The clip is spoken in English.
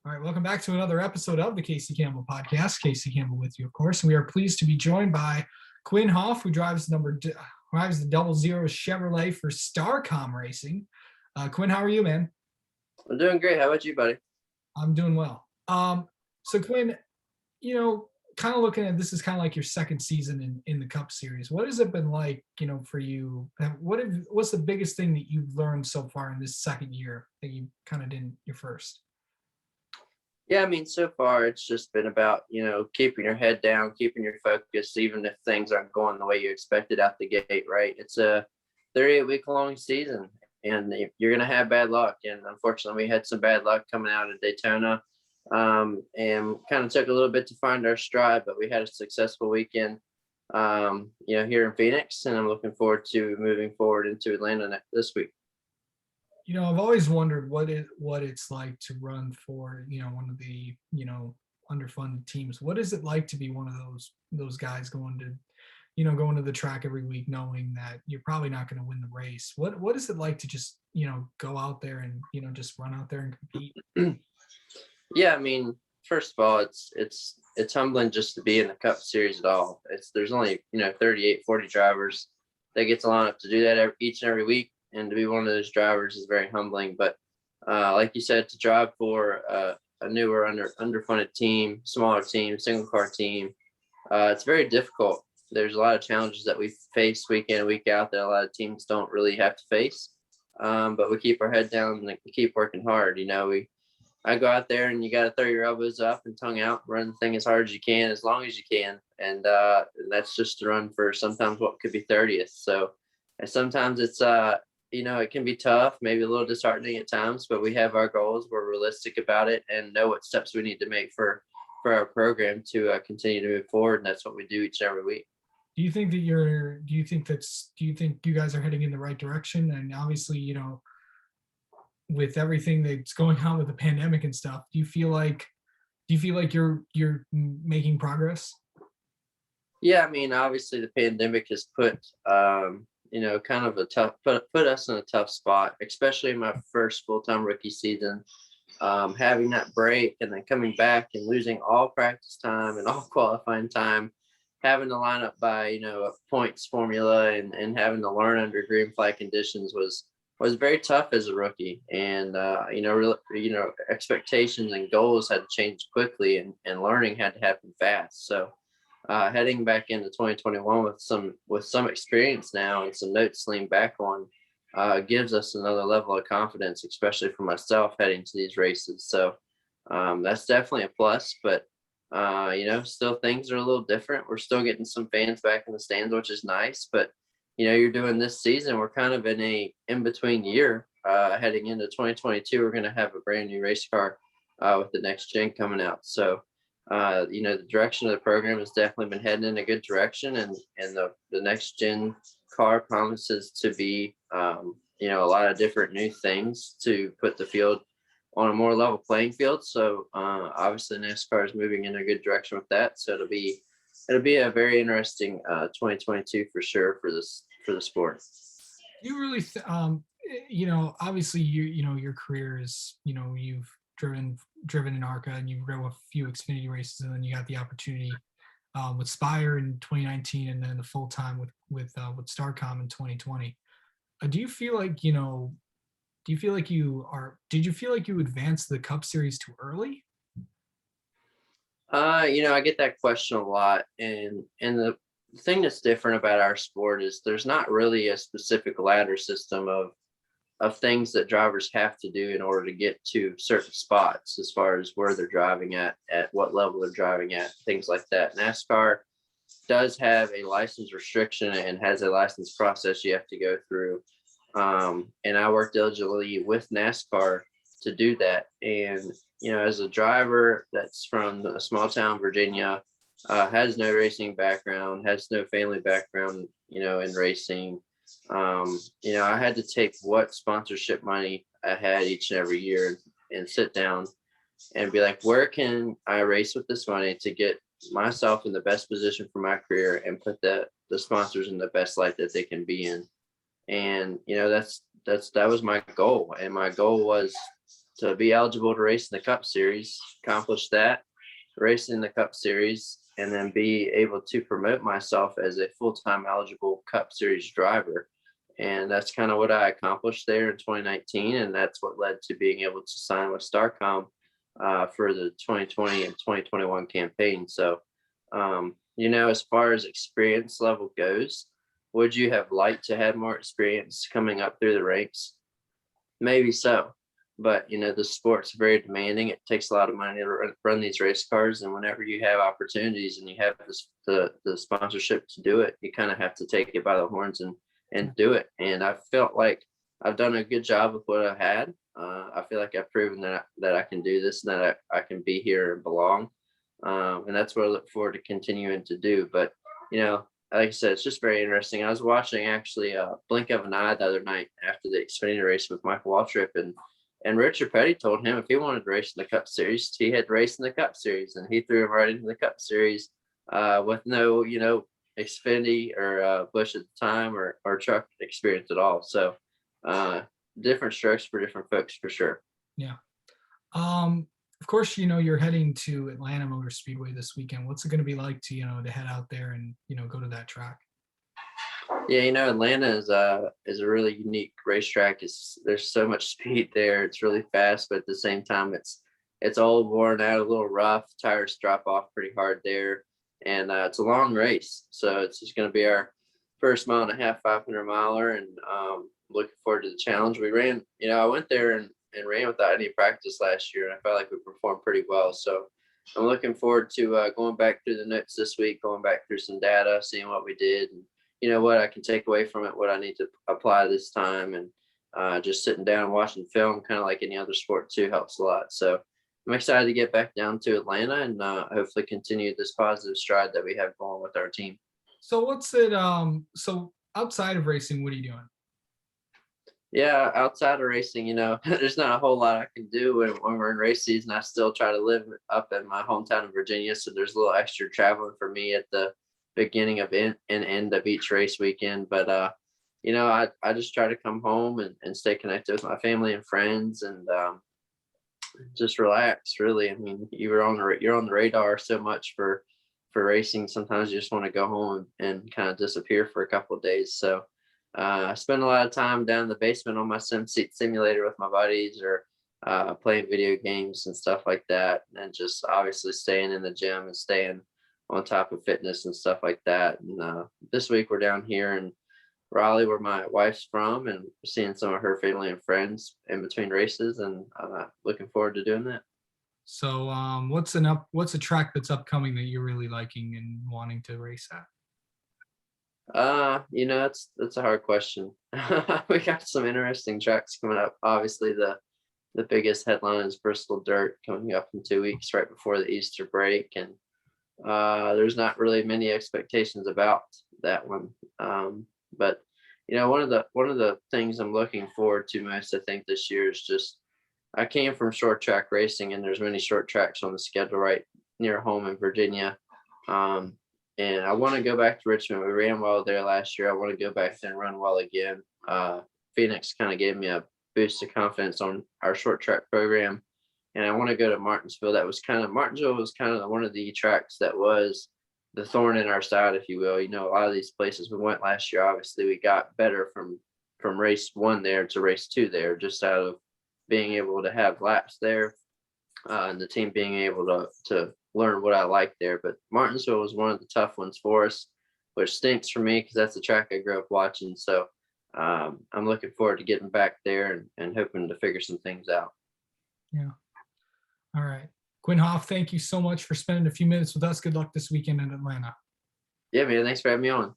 All right, welcome back to another episode of the Casey Campbell Podcast. Casey Campbell with you, of course. We are pleased to be joined by Quin Houff, who drives the 00 Chevrolet for Starcom Racing. Quin, how are you, man? I'm doing great. How about you, buddy? I'm doing well. So Quin, kind of looking at this is kind of like your second season in the Cup Series. What has it been like, for you? What's the biggest thing that you've learned so far in this second year that you kind of didn't your first? Yeah, I mean, so far it's just been about, keeping your head down, keeping your focus, even if things aren't going the way you expected out the gate, right? It's a 38-week long season and you're going to have bad luck. And unfortunately, we had some bad luck coming out of Daytona and kind of took a little bit to find our stride, but we had a successful weekend, here in Phoenix. And I'm looking forward to moving forward into Atlanta this week. I've always wondered what it's like to run for, one of the, underfunded teams. What is it like to be one of those guys going to the track every week, knowing that you're probably not going to win the race? What is it like to just, go out there and, just run out there and compete? Yeah, I mean, first of all, it's humbling just to be in the Cup Series at all. There's only, 38, 40 drivers that get to line up to do that each and every week. And to be one of those drivers is very humbling. But like you said, to drive for a newer underfunded team, smaller team, single car team, it's very difficult. There's a lot of challenges that we face week in and week out that a lot of teams don't really have to face. But we keep our head down and we keep working hard. I go out there and you got to throw your elbows up and tongue out, run the thing as hard as you can, as long as you can. And that's just to run for sometimes what could be 30th. So and sometimes it's, it can be tough, maybe a little disheartening at times, but we have our goals. We're realistic about it and know what steps we need to make for our program to continue to move forward. And that's what we do each and every week. Do you think you guys are heading in the right direction? And obviously, with everything that's going on with the pandemic and stuff, do you feel like you're making progress? Yeah, I mean, obviously the pandemic has put, kind of put us in a tough spot, especially in my first full-time rookie season. Having that break and then coming back and losing all practice time and all qualifying time, having to line up by, a points formula and having to learn under green flag conditions was very tough as a rookie. And, expectations and goals had to change quickly and learning had to happen fast. So heading back into 2021 with some experience now and some notes to lean back on gives us another level of confidence, especially for myself heading to these races. So that's definitely a plus, but still things are a little different. We're still getting some fans back in the stands, which is nice, but you're doing this season. We're kind of in a in-between year heading into 2022. We're going to have a brand new race car with the next gen coming out. So the direction of the program has definitely been heading in a good direction, and the next gen car promises to be, a lot of different new things to put the field on a more level playing field. So obviously NASCAR is moving in a good direction with that. So it'll be a very interesting 2022 for sure for the sport. You really, obviously your career is, you've driven in ARCA and you drove a few Xfinity races, and then you got the opportunity with Spire in 2019 and then the full time with Starcom in 2020. Did you feel like you advanced the Cup Series too early? I get that question a lot, and the thing that's different about our sport is there's not really a specific ladder system of things that drivers have to do in order to get to certain spots as far as where they're driving at what level they're driving at, things like that. NASCAR does have a license restriction and has a license process you have to go through. And I worked diligently with NASCAR to do that. And, as a driver that's from a small town, Virginia, has no racing background, has no family background, in racing. I had to take what sponsorship money I had each and every year and sit down and be like, where can I race with this money to get myself in the best position for my career and put the sponsors in the best light that they can be in. And, that was my goal. And my goal was to be eligible to race in the Cup Series, accomplish that, race in the Cup Series, and then be able to promote myself as a full-time eligible Cup Series driver. And that's kind of what I accomplished there in 2019, and that's what led to being able to sign with Starcom for the 2020 and 2021 campaign. So, as far as experience level goes, would you have liked to have more experience coming up through the ranks? Maybe so, but the sport's very demanding. It takes a lot of money to run these race cars, and whenever you have opportunities and you have the sponsorship to do it, you kind of have to take it by the horns and do it. And I felt like I've done a good job with what I've had. I feel like I've proven that I can do this and that I can be here and belong. And that's what I look forward to continuing to do. But like I said, it's just very interesting. I was watching actually Blink of an Eye the other night after the Xfinity race with Michael Waltrip, and Richard Petty told him if he wanted to race in the Cup Series, he had to race in the Cup Series, and he threw him right into the Cup Series with no, Xfinity or Bush at the time or truck experience at all. So different strokes for different folks for sure. Yeah. Of course, you're heading to Atlanta Motor Speedway this weekend. What's it going to be like to, to head out there and, go to that track? Yeah, Atlanta is a really unique racetrack. There's so much speed there. It's really fast, but at the same time, it's old, worn out, a little rough. Tires drop off pretty hard there, and it's a long race. So it's just going to be our first mile and a half, 500 miler, and looking forward to the challenge. We ran, I went there and ran without any practice last year, and I felt like we performed pretty well. So I'm looking forward to going back through the notes this week, going back through some data, seeing what we did, and what I can take away from it, what I need to apply this time, and just sitting down and watching film, kind of like any other sport too, helps a lot. So I'm excited to get back down to Atlanta and hopefully continue this positive stride that we have going with our team. So what's it? So outside of racing, what are you doing? Yeah, outside of racing, there's not a whole lot I can do when we're in race season. I still try to live up in my hometown of Virginia, so there's a little extra traveling for me at the beginning of and end of each race weekend. But I just try to come home and stay connected with my family and friends, and just relax. Really, I mean, you're on the radar so much for racing. Sometimes you just want to go home and kind of disappear for a couple of days. So I spend a lot of time down in the basement on my simulator with my buddies, or playing video games and stuff like that, and just obviously staying in the gym and staying on top of fitness and stuff like that. And this week we're down here in Raleigh, where my wife's from, and seeing some of her family and friends in between races, and looking forward to doing that. So what's a track that's upcoming that you're really liking and wanting to race at? It's a hard question. We got some interesting tracks coming up. Obviously the biggest headline is Bristol Dirt coming up in 2 weeks right before the Easter break, and there's not really many expectations about that one. But one of the things I'm looking forward to most, I think, this year is just, I came from short track racing, and there's many short tracks on the schedule right near home in Virginia. And I want to go back to Richmond. We ran well there last year. I want to go back there and run well again. Phoenix kind of gave me a boost of confidence on our short track program. And I want to go to Martinsville. Martinsville was kind of one of the tracks that was the thorn in our side, if you will. A lot of these places we went last year, obviously we got better from race 1 there to race 2 there, just out of being able to have laps there, and the team being able to learn what I like there. But Martinsville was one of the tough ones for us, which stinks for me because that's the track I grew up watching. So I'm looking forward to getting back there and hoping to figure some things out. Yeah. All right. Quin Houff, thank you so much for spending a few minutes with us. Good luck this weekend in Atlanta. Yeah, man. Thanks for having me on.